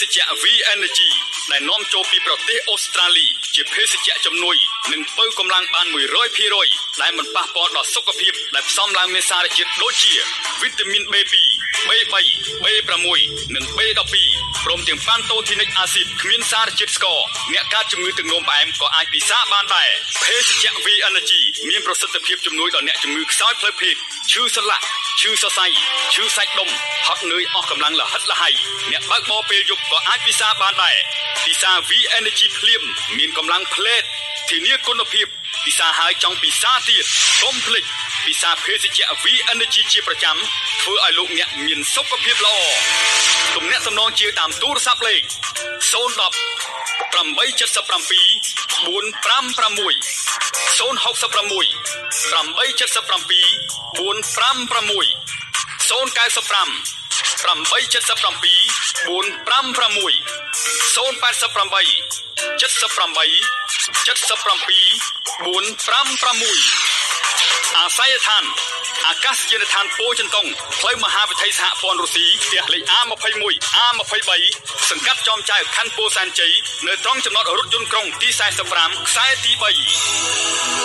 សជ្ជៈ V Energy ដែលនាំចូលពីប្រទេសអូស្ត្រាលីជាភេសជ្ជៈជំនួយនិងពៅកម្លាំងបាន 100% ដែលមិនប៉ះពាល់ដល់សុខភាពដែលផ្សំឡើងមានសារជាតិដូចជាវីតាមីន B2 B3 B6 និង B12 ព្រមទាំងប៉ាន់តូធីនិកអាស៊ីតគ្មានសារជាតិស្ករអ្នកកើតជំងឺទឹកនោមផ្អែមក៏អាចពិសាបានដែរភេសជ្ជៈ V Energy មានប្រសិទ្ធភាពជំនួយដល់អ្នកជំងឺខ្សោយផ្លូវភេទឈឺសន្លាក់ឈឺសរសៃឈឺសាច់ដុំហត់នឿយអស់កម្លាំងលហិតលហៃអ្នកបើកបរពេលយប់ក៏អាចពិសាបានដែរពិសា V Energy ភ្លាមមានកម្លាំងផ្លេតធានាគុណភាពពិសាហើយចង់ពិសាទៀតកុំភ្លេចពិសាភេសជ្ជៈ V Energy ជាប្រចាំធ្វើឲ្យលោកអ្នកមានសុខភាពល្អទំនាក់ទំនងជាតាមទូរស័ព្ទលេខ010 877 456 066 877 456 095 877 456 088 78 456អាស័យដ្ឋានអាកាសយានដ្ឋានពោធិ៍ចិនតុងផ្លូវមហាវិថីសហព័ន្ធរុស្ស៊ីផ្ទះលេខ A21 A23 សង្កាត់ចោមចៅខណ្ឌពោធិ៍សែនជ័យនៅត្រង់ចំណតរថយន្តក្រុងទី45ខ្សែទី3